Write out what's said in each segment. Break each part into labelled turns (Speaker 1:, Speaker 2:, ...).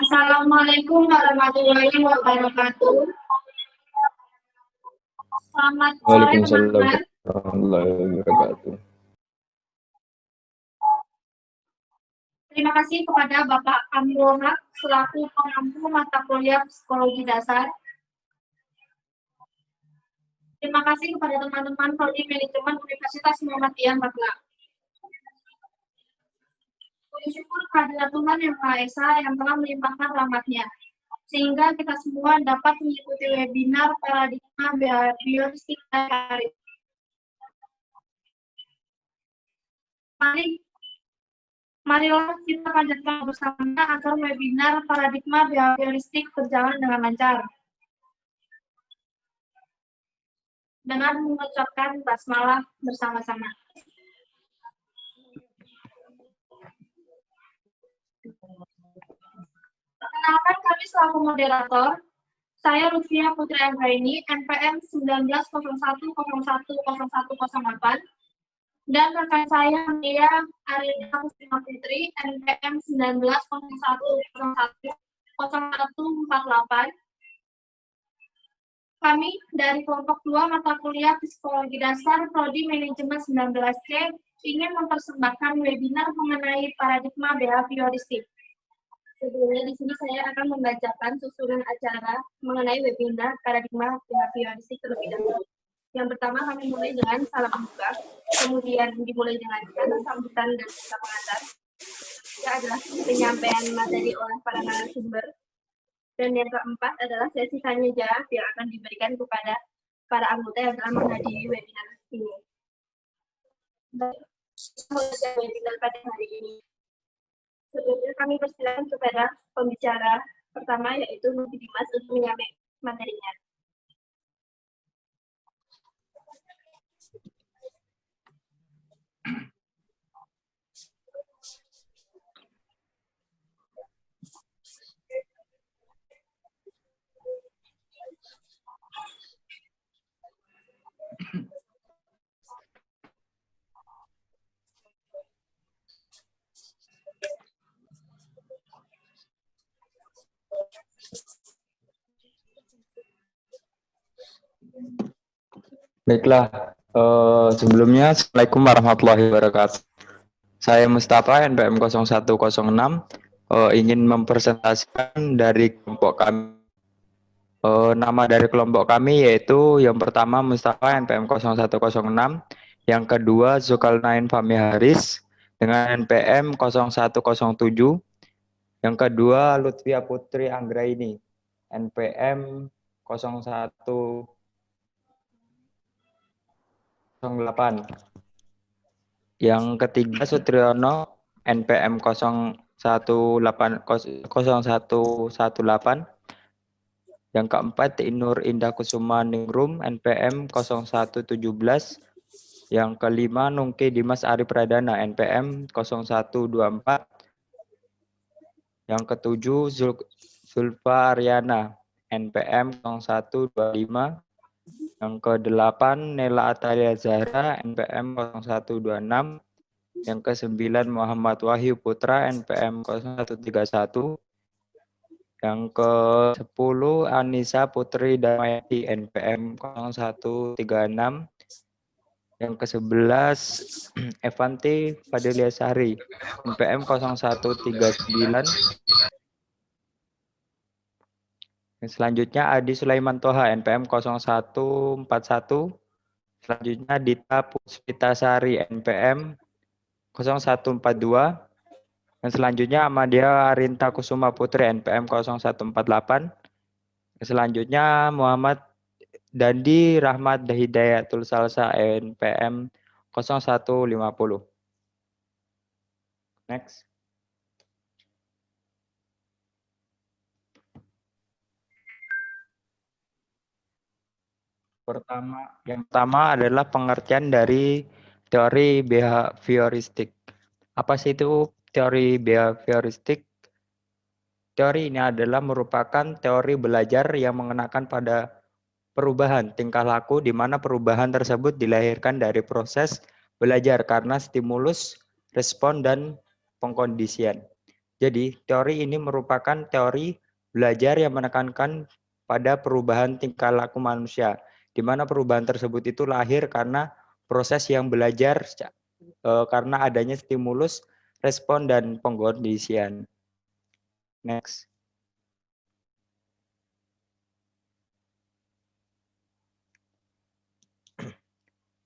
Speaker 1: Assalamualaikum warahmatullahi wabarakatuh. Selamat sore
Speaker 2: Waalaikumsalam
Speaker 1: teman-teman.
Speaker 2: warahmatullahi wabarakatuh.
Speaker 1: Terima kasih kepada Bapak Amrul Haq selaku pengampu mata kuliah Psikologi Dasar. Terima kasih kepada teman-teman Prodi Manajemen Universitas Muhammadiyah Magelang. Puji syukur kehadirat Tuhan Yang Maha Esa yang telah melimpahkan rahmat-Nya, sehingga kita semua dapat mengikuti webinar paradigma behavioristik hari ini. Marilah kita panjatkan bersama agar webinar paradigma behavioristik berjalan dengan lancar. Dengan mengucapkan basmalah bersama-sama. Perkenalkan kami selaku moderator. Saya Lutfia Putri Anggraini, NPM 1901010108, dan rekan saya Mia Arida Muslimah Putri, NPM 1901010148. Kami dari kelompok 2 mata kuliah Psikologi Dasar Prodi Manajemen 19C ingin mempersembahkan webinar mengenai paradigma behavioristik. Sebelumnya di sini saya akan membacakan susunan acara mengenai webinar paradigma behavioristik terlebih dahulu. Yang pertama kami mulai dengan salam pembuka, kemudian dimulai dengan kata sambutan dan kata pengantar. Yang adalah penyampaian materi oleh para narasumber. Dan yang keempat adalah sesi tanya jawab yang akan diberikan kepada para anggota yang telah menghadiri webinar ini. Webinar pada hari ini. Sebelumnya kami persilakan kepada pembicara pertama yaitu Mufti Dimas untuk menyampaikan materinya.
Speaker 2: Baiklah, sebelumnya Assalamualaikum warahmatullahi wabarakatuh. Saya Mustafa, NPM 0106, ingin mempresentasikan dari kelompok kami. Nama dari kelompok kami yaitu yang pertama Mustafa, NPM 0106, yang kedua Zulkarnain Fahmi Haris dengan NPM 0107, yang kedua Lutfia Putri Anggraini, NPM 0108. Yang ketiga Sutriyono, NPM 0118. Yang keempat Inur Indah Kusuma Ningrum, NPM 0117. Yang kelima Nungki Dimas Ari Pradana, NPM 0124. Yang ketujuh Zulfa Aryana, NPM 0125. Yang kedelapan Nela Atalia Zahra, NPM 0126. Yang kesembilan Muhammad Wahyu Putra, NPM 0131. Yang ke-10 Anissa Putri Damayati, NPM 0136. Yang ke-11 Evanti Fadilia Sari, NPM 0139. Yang selanjutnya Adi Sulaiman Toha, NPM 0141. Selanjutnya Dita Puspitasari, NPM 0142. Yang selanjutnya Amadia Arinta Kusuma Putri, NPM 0148. Yang selanjutnya Muhammad Dandi Rahmat Hidayatul Salsa, NPM 0150. Next. Yang pertama adalah pengertian dari teori behavioristik. Apa sih itu teori behavioristik? Teori ini adalah merupakan teori belajar yang mengenakan pada perubahan tingkah laku, di mana perubahan tersebut dilahirkan dari proses belajar karena stimulus, respon, dan pengkondisian. Jadi, teori ini merupakan teori belajar yang menekankan pada perubahan tingkah laku manusia, di mana perubahan tersebut itu lahir karena proses yang belajar karena adanya stimulus, respon, dan pengkondisian. Next.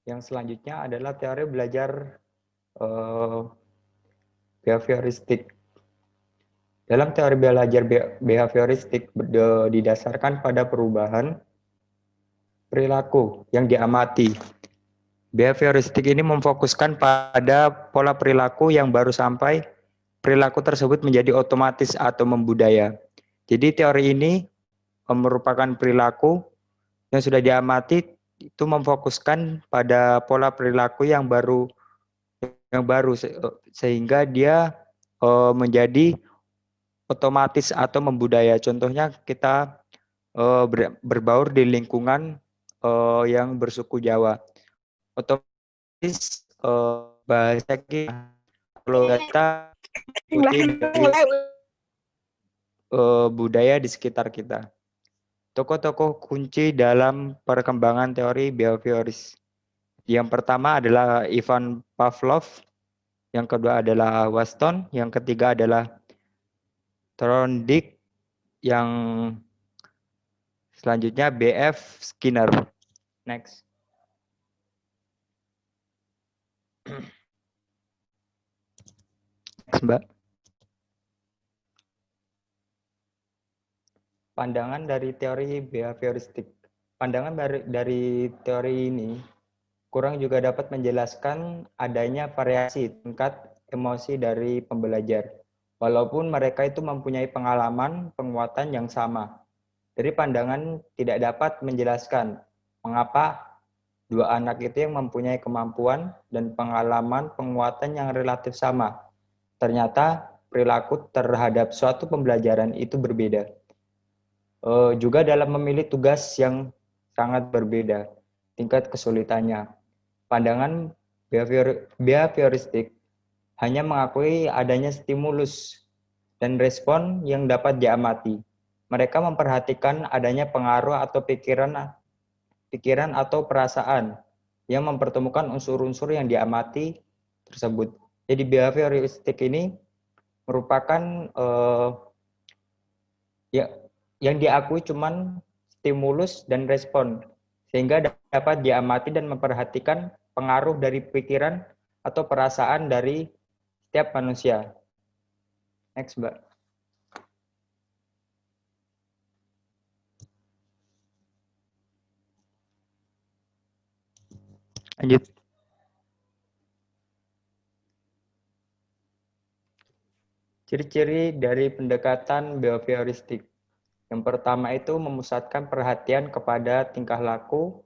Speaker 2: Yang selanjutnya adalah teori belajar behavioristik. Dalam teori belajar behavioristik didasarkan pada perubahan perilaku yang diamati. Behavioristik ini memfokuskan pada pola perilaku yang baru sampai perilaku tersebut menjadi otomatis atau membudaya. Jadi teori ini merupakan perilaku yang sudah diamati itu memfokuskan pada pola perilaku yang baru sehingga dia menjadi otomatis atau membudaya. Contohnya kita berbaur di lingkungan yang bersuku Jawa. Otomatis bahasa kita kalau kita ikuti dari budaya di sekitar kita. Tokoh-tokoh kunci dalam perkembangan teori behavioris. Yang pertama adalah Ivan Pavlov, yang kedua adalah Waston, yang ketiga adalah Thorndike, yang selanjutnya B.F. Skinner. Next. Next, Mbak. Pandangan dari teori behavioristik. Pandangan dari teori ini kurang juga dapat menjelaskan adanya variasi tingkat emosi dari pembelajar. Walaupun mereka itu mempunyai pengalaman penguatan yang sama. Dari pandangan tidak dapat menjelaskan mengapa dua anak itu yang mempunyai kemampuan dan pengalaman penguatan yang relatif sama. Ternyata perilaku terhadap suatu pembelajaran itu berbeda. Juga dalam memilih tugas yang sangat berbeda, tingkat kesulitannya. Pandangan behavioristik hanya mengakui adanya stimulus dan respon yang dapat diamati. Mereka memperhatikan adanya pengaruh atau pikiran atau perasaan yang mempertemukan unsur-unsur yang diamati tersebut. Jadi behavioristik ini merupakan yang diakui cuman stimulus dan respon, sehingga dapat diamati dan memperhatikan pengaruh dari pikiran atau perasaan dari setiap manusia. Next, Mbak. Lanjut. Ciri-ciri dari pendekatan behavioristik. Yang pertama itu memusatkan perhatian kepada tingkah laku,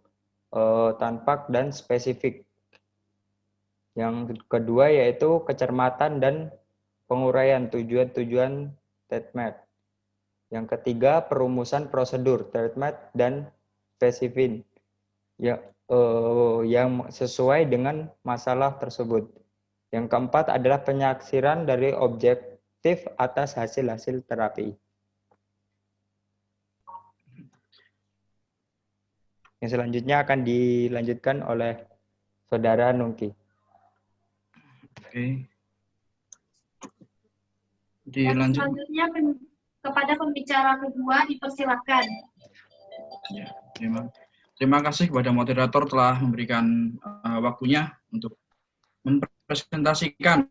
Speaker 2: tampak, dan spesifik. Yang kedua yaitu kecermatan dan penguraian tujuan-tujuan statement. Yang ketiga perumusan prosedur statement dan spesifik yang sesuai dengan masalah tersebut. Yang keempat adalah penyaksiran dari objektif atas hasil-hasil terapi. Yang selanjutnya akan dilanjutkan oleh Saudara Nungki.
Speaker 3: Oke.
Speaker 1: Yang selanjutnya kepada pembicara kedua dipersilakan.
Speaker 3: Ya, terima kasih kepada moderator telah memberikan waktunya untuk mempresentasikan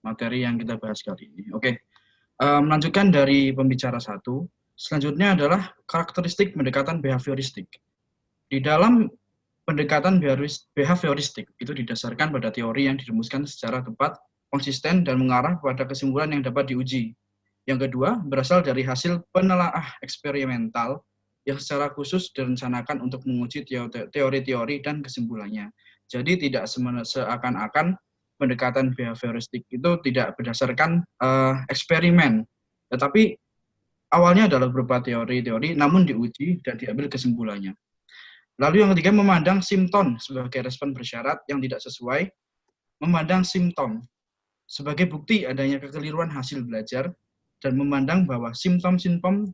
Speaker 3: materi yang kita bahas kali ini. Oke. Melanjutkan dari pembicara satu, selanjutnya adalah karakteristik pendekatan behavioristik. Di dalam pendekatan behavioristik itu didasarkan pada teori yang dirumuskan secara tepat, konsisten, dan mengarah pada kesimpulan yang dapat diuji. Yang kedua, berasal dari hasil penelaah eksperimental yang secara khusus direncanakan untuk menguji teori-teori dan kesimpulannya. Jadi tidak seakan-akan pendekatan behavioristik itu tidak berdasarkan eksperimen, tetapi awalnya adalah berupa teori-teori, namun diuji dan diambil kesimpulannya. Lalu yang ketiga, memandang simptom sebagai respon bersyarat yang tidak sesuai. Memandang simptom sebagai bukti adanya kekeliruan hasil belajar dan memandang bahwa simptom-simptom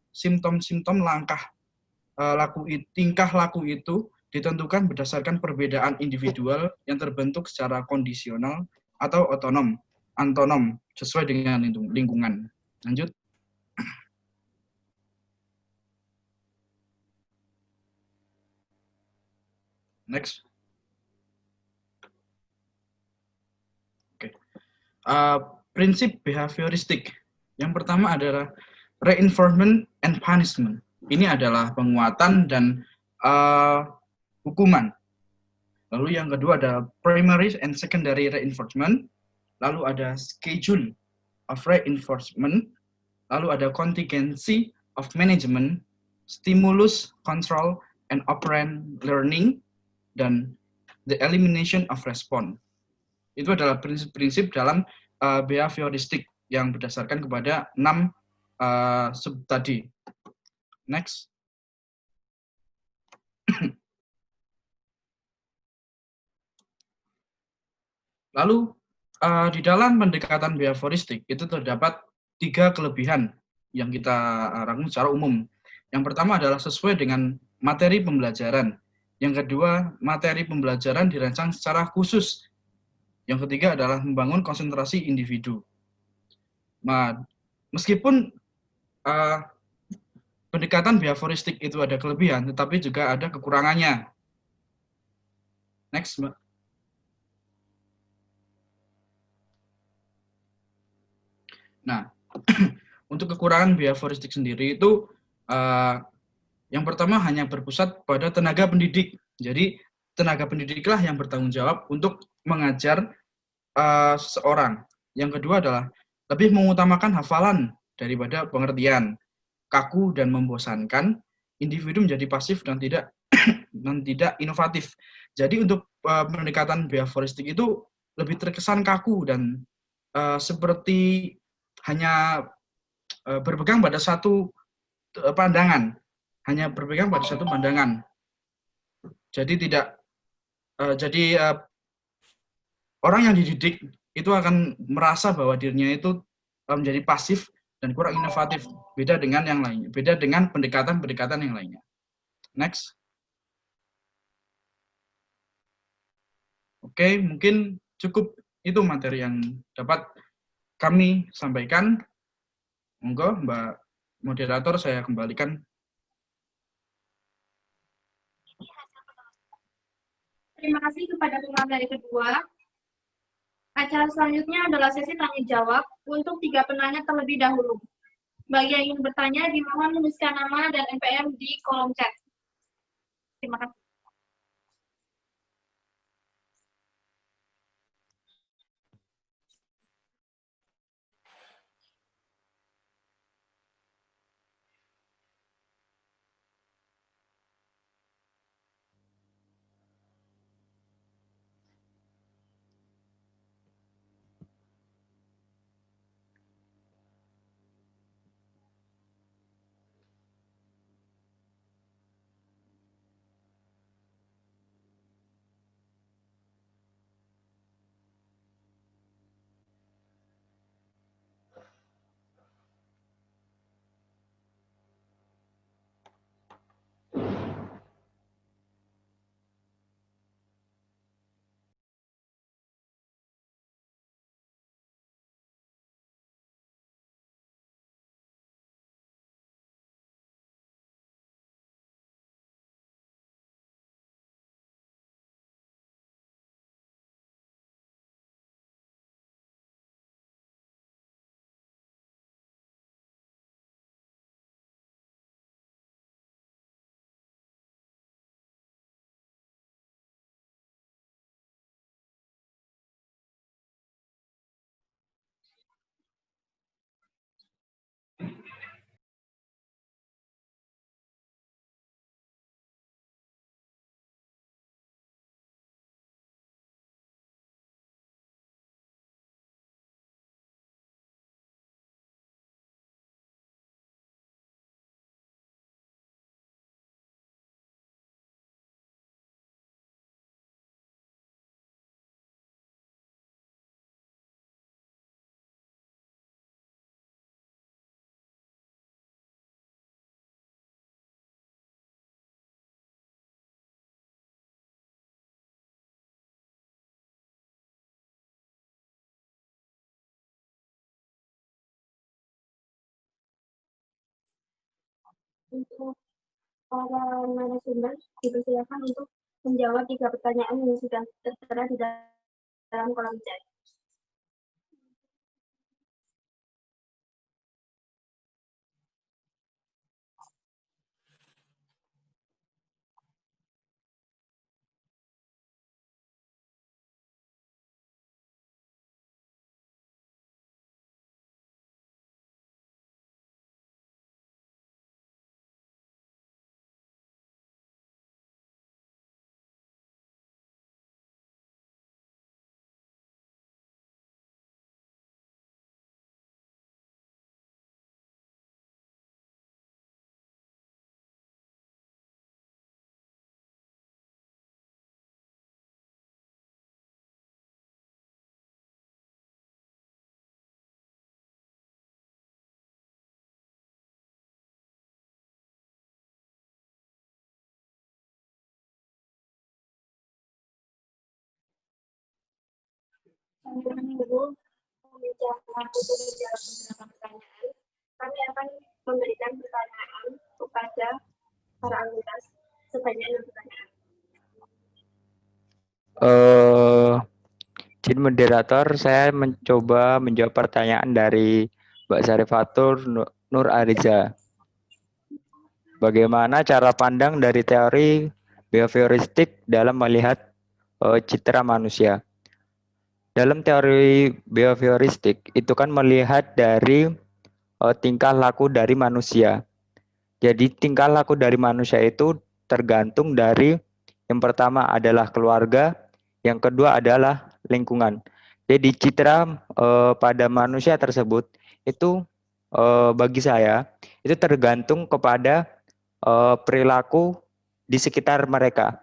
Speaker 3: tingkah laku itu ditentukan berdasarkan perbedaan individual yang terbentuk secara kondisional atau antonom sesuai dengan lingkungan. Lanjut. Next. Oke. Prinsip behavioristik. Yang pertama adalah reinforcement and punishment. Ini adalah penguatan dan hukuman. Lalu yang kedua ada primary and secondary reinforcement. Lalu ada schedule of reinforcement. Lalu ada contingency of management, stimulus, control, and operant learning, dan the elimination of response. Itu adalah prinsip-prinsip dalam behavioristik yang berdasarkan kepada 6 sub tadi. Next. Lalu di dalam pendekatan behavioristik itu terdapat 3 kelebihan yang kita rangkum secara umum. Yang pertama adalah sesuai dengan materi pembelajaran. Yang kedua, materi pembelajaran dirancang secara khusus. Yang ketiga adalah membangun konsentrasi individu. Nah, meskipun pendekatan behavioristik itu ada kelebihan, tetapi juga ada kekurangannya. Next, Mbak. Nah, untuk kekurangan behavioristik sendiri itu yang pertama hanya berpusat pada tenaga pendidik. Jadi tenaga pendidiklah yang bertanggung jawab untuk mengajar seseorang. Yang kedua adalah lebih mengutamakan hafalan daripada pengertian. Kaku dan membosankan, individu menjadi pasif dan tidak inovatif. Jadi untuk pendekatan behavioristik itu lebih terkesan kaku dan seperti hanya berpegang pada satu pandangan, Jadi tidak orang yang dididik itu akan merasa bahwa dirinya itu menjadi pasif dan kurang inovatif, beda dengan yang lainnya, beda dengan pendekatan-pendekatan yang lainnya. Next. Oke, mungkin cukup itu materi yang dapat kami sampaikan. Monggo, Mbak Moderator, saya kembalikan.
Speaker 1: Terima kasih kepada pemateri kedua. Acara selanjutnya adalah sesi tanya jawab untuk 3 penanya terlebih dahulu. Bagi yang ingin bertanya, dimohon menuliskan nama dan NPM di kolom chat. Terima kasih. Untuk para narasumber, dipersilakan untuk menjawab 3 pertanyaan yang sudah tertera di dalam kolom chat. Sambil menunggu menjawab beberapa pertanyaan, kami akan memberikan pertanyaan kepada para anggota sebanyak 6 pertanyaan.
Speaker 2: Izin moderator, saya mencoba menjawab pertanyaan dari Mbak Syarifatul Nur Ariza. Bagaimana cara pandang dari teori behavioristik dalam melihat citra manusia? Dalam teori behavioristik itu kan melihat dari tingkah laku dari manusia. Jadi tingkah laku dari manusia itu tergantung dari yang pertama adalah keluarga, yang kedua adalah lingkungan. Jadi citra pada manusia tersebut itu bagi saya itu tergantung kepada perilaku di sekitar mereka.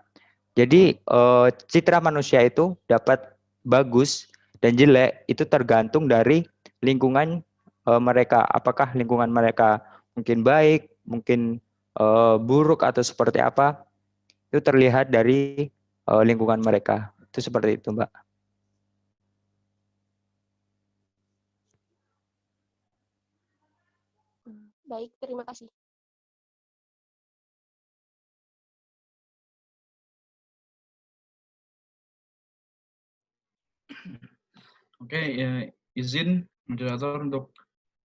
Speaker 2: Jadi citra manusia itu dapat bagus dan jelek itu tergantung dari lingkungan mereka. Apakah lingkungan mereka mungkin baik, mungkin buruk atau seperti apa? Itu terlihat dari lingkungan mereka. Itu seperti itu, Mbak.
Speaker 4: Baik, terima kasih.
Speaker 3: Oke, izin moderator untuk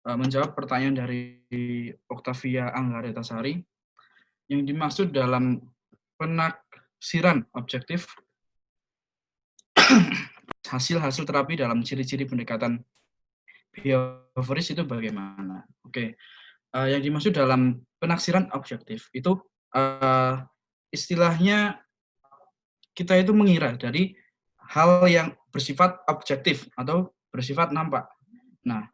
Speaker 3: menjawab pertanyaan dari Octavia Anggaretasari. Yang dimaksud dalam penaksiran objektif hasil-hasil terapi dalam ciri-ciri pendekatan behavioris itu bagaimana? Oke, yang dimaksud dalam penaksiran objektif itu istilahnya kita itu mengira dari hal yang bersifat objektif atau bersifat nampak. Nah,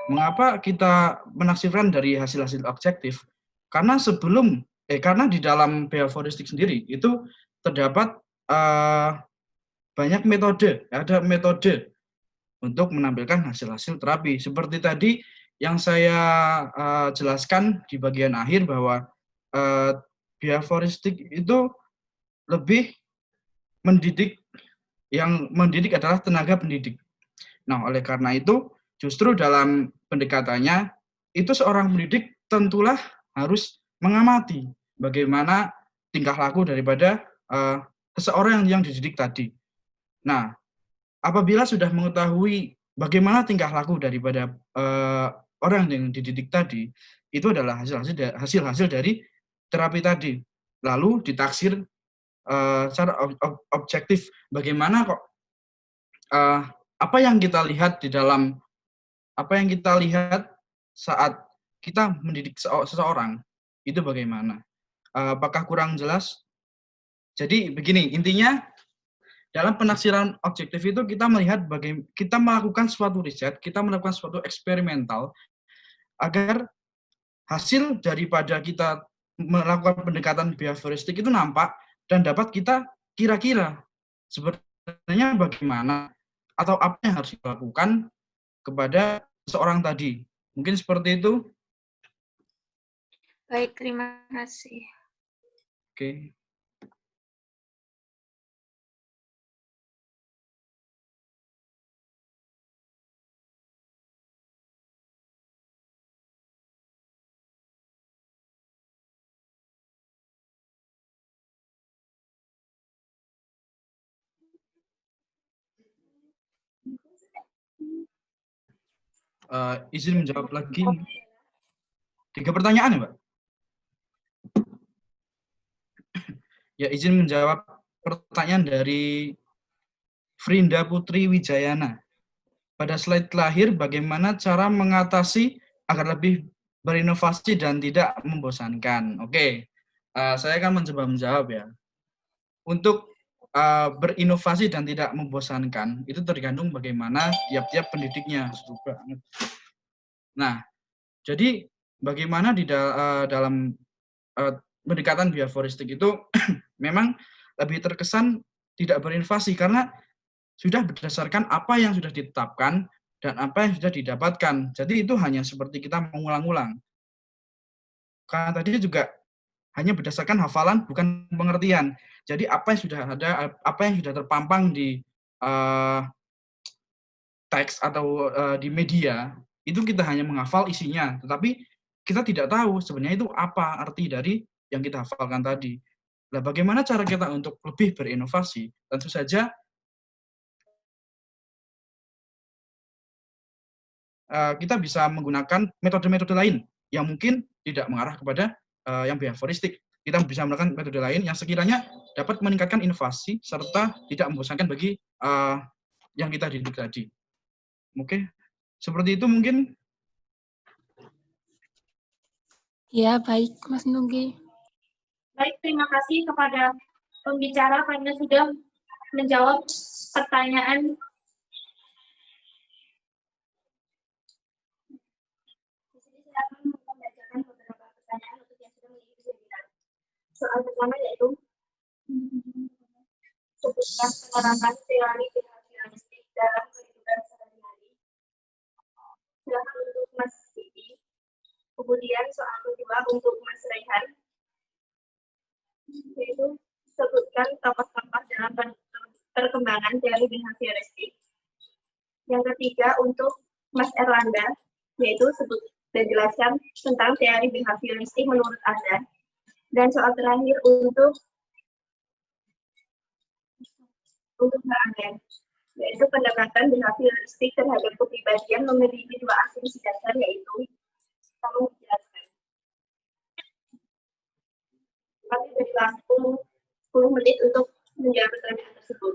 Speaker 3: mengapa kita menafsirkan dari hasil-hasil objektif? Karena karena di dalam behavioristik sendiri itu terdapat banyak metode, ada metode untuk menampilkan hasil-hasil terapi. Seperti tadi yang saya jelaskan di bagian akhir bahwa behavioristik itu lebih mendidik, yang mendidik adalah tenaga pendidik. Nah, oleh karena itu, justru dalam pendekatannya, itu seorang pendidik tentulah harus mengamati bagaimana tingkah laku daripada seseorang yang dididik tadi. Nah, apabila sudah mengetahui bagaimana tingkah laku daripada orang yang dididik tadi, itu adalah hasil-hasil dari terapi tadi. Lalu ditaksir secara objektif, bagaimana kok apa yang kita lihat saat kita mendidik seseorang itu bagaimana? Apakah kurang jelas? Jadi begini, intinya dalam penafsiran objektif itu kita kita melakukan suatu riset, kita melakukan suatu eksperimental agar hasil daripada kita melakukan pendekatan behavioristik itu nampak dan dapat kita kira-kira sebenarnya bagaimana atau apa yang harus dilakukan kepada seorang tadi. Mungkin seperti itu.
Speaker 1: Baik, terima kasih.
Speaker 3: Oke. izin menjawab lagi 3 pertanyaan ya, Mbak? Ya, izin menjawab pertanyaan dari Frinda Putri Wijayana. Pada slide terakhir, bagaimana cara mengatasi agar lebih berinovasi dan tidak membosankan? Oke, saya akan mencoba menjawab ya. Untuk berinovasi dan tidak membosankan, itu tergantung bagaimana tiap-tiap pendidiknya. Nah, jadi bagaimana di dalam pendekatan behavioristik itu memang lebih terkesan tidak berinovasi karena sudah berdasarkan apa yang sudah ditetapkan dan apa yang sudah didapatkan. Jadi itu hanya seperti kita mengulang-ulang. Karena tadi juga hanya berdasarkan hafalan, bukan pengertian. Jadi apa yang sudah ada, apa yang sudah terpampang di teks atau di media, itu kita hanya menghafal isinya. Tetapi kita tidak tahu sebenarnya itu apa arti dari yang kita hafalkan tadi. Nah, bagaimana cara kita untuk lebih berinovasi? Tentu saja kita bisa menggunakan metode-metode lain yang mungkin tidak mengarah kepada yang behavioristik. Kita bisa menggunakan metode lain yang sekiranya dapat meningkatkan inovasi serta tidak membosankan bagi yang kita didik tadi. Oke, seperti itu mungkin.
Speaker 4: Ya, baik, Mas Nugi.
Speaker 1: Baik, terima kasih kepada pembicara karena sudah menjawab pertanyaan. Di sini saya akan membacakan beberapa pertanyaan untuk yang sudah mengikuti webinar. Soal pertama yaitu sebutkan penerapan teori behavioristik dalam kehidupan sehari-hari. Silakan untuk Mas Siti. Kemudian soal kedua untuk Mas Rehan, yaitu sebutkan tokoh-tokoh dalam perkembangan teori behavioristik. Yang ketiga untuk Mas Erlanda, yaitu sebut dan jelaskan tentang teori behavioristik menurut Anda. Dan soal terakhir untuk Mbak Anggen, yaitu pendekatan behavioristik terhadap kepribadian memiliki dua asumsi dasar, yaitu tolong dijelaskan. Kami beri waktu 10 menit untuk menjawab pertanyaan tersebut.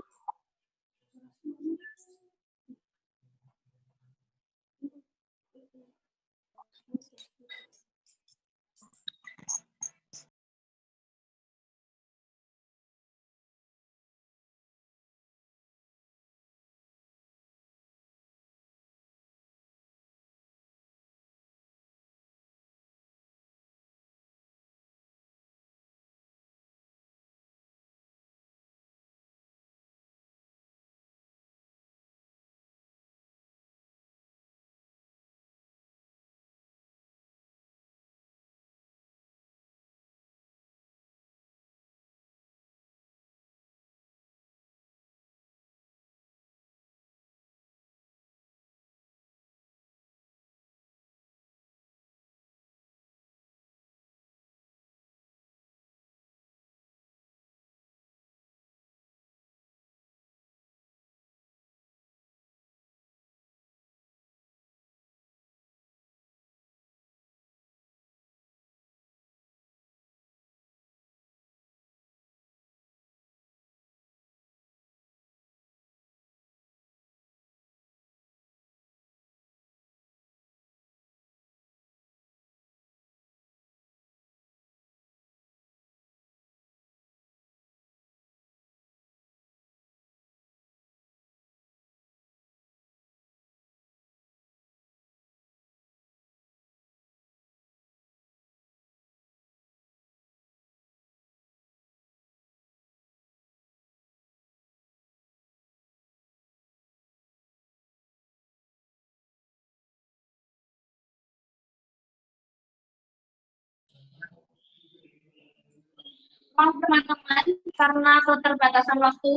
Speaker 1: Maaf teman-teman, karena keterbatasan waktu,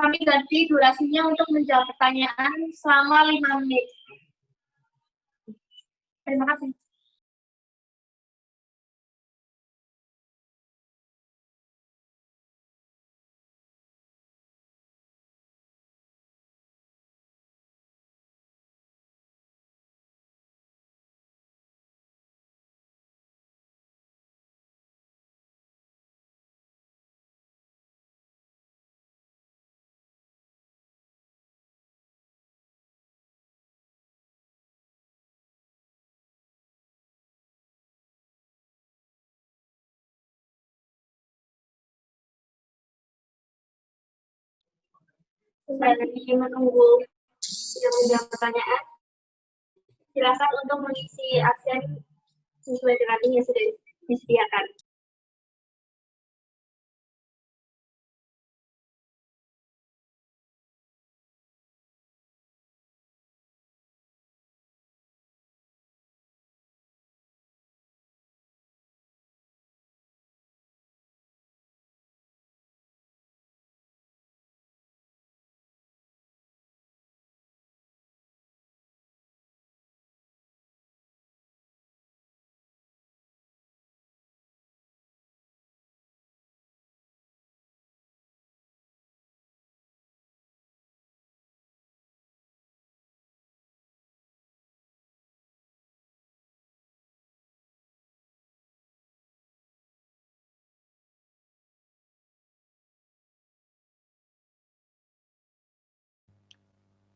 Speaker 1: kami ganti durasinya untuk menjawab pertanyaan selama 5 menit. Terima kasih. Lagi menunggu yang menjawab pertanyaan, silakan untuk mengisi absen sesuai dengan link yang sudah disediakan.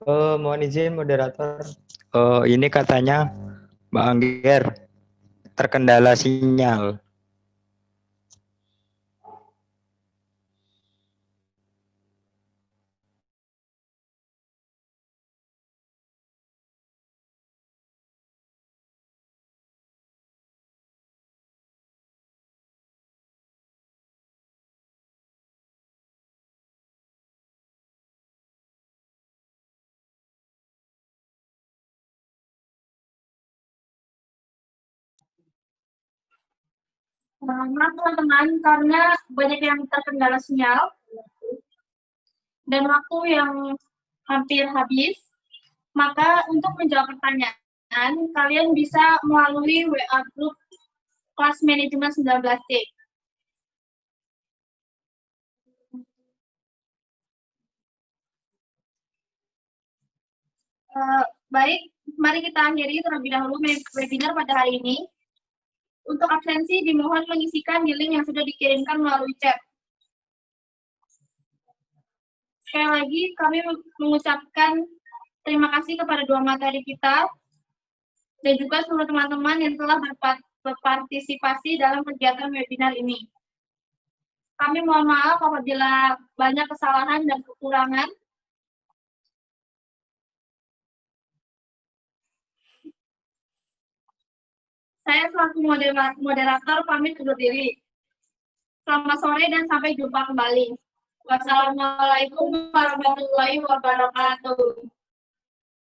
Speaker 2: Mohon izin moderator. Ini katanya Mbak Angger terkendala sinyal.
Speaker 1: Maaf teman-teman, karena banyak yang terkendala sinyal dan waktu yang hampir habis, maka untuk menjawab pertanyaan, kalian bisa melalui WA Group Kelas Manajemen 19C. Baik, mari kita akhiri terlebih dahulu webinar pada hari ini. Untuk absensi, dimohon mengisikan di link yang sudah dikirimkan melalui chat. Sekali lagi, kami mengucapkan terima kasih kepada dua materi kita, dan juga seluruh teman-teman yang telah berpartisipasi dalam kegiatan webinar ini. Kami mohon maaf apabila banyak kesalahan dan kekurangan. Saya selaku moderator pamit undur diri. Selamat sore dan sampai jumpa kembali. Wassalamualaikum warahmatullahi wabarakatuh.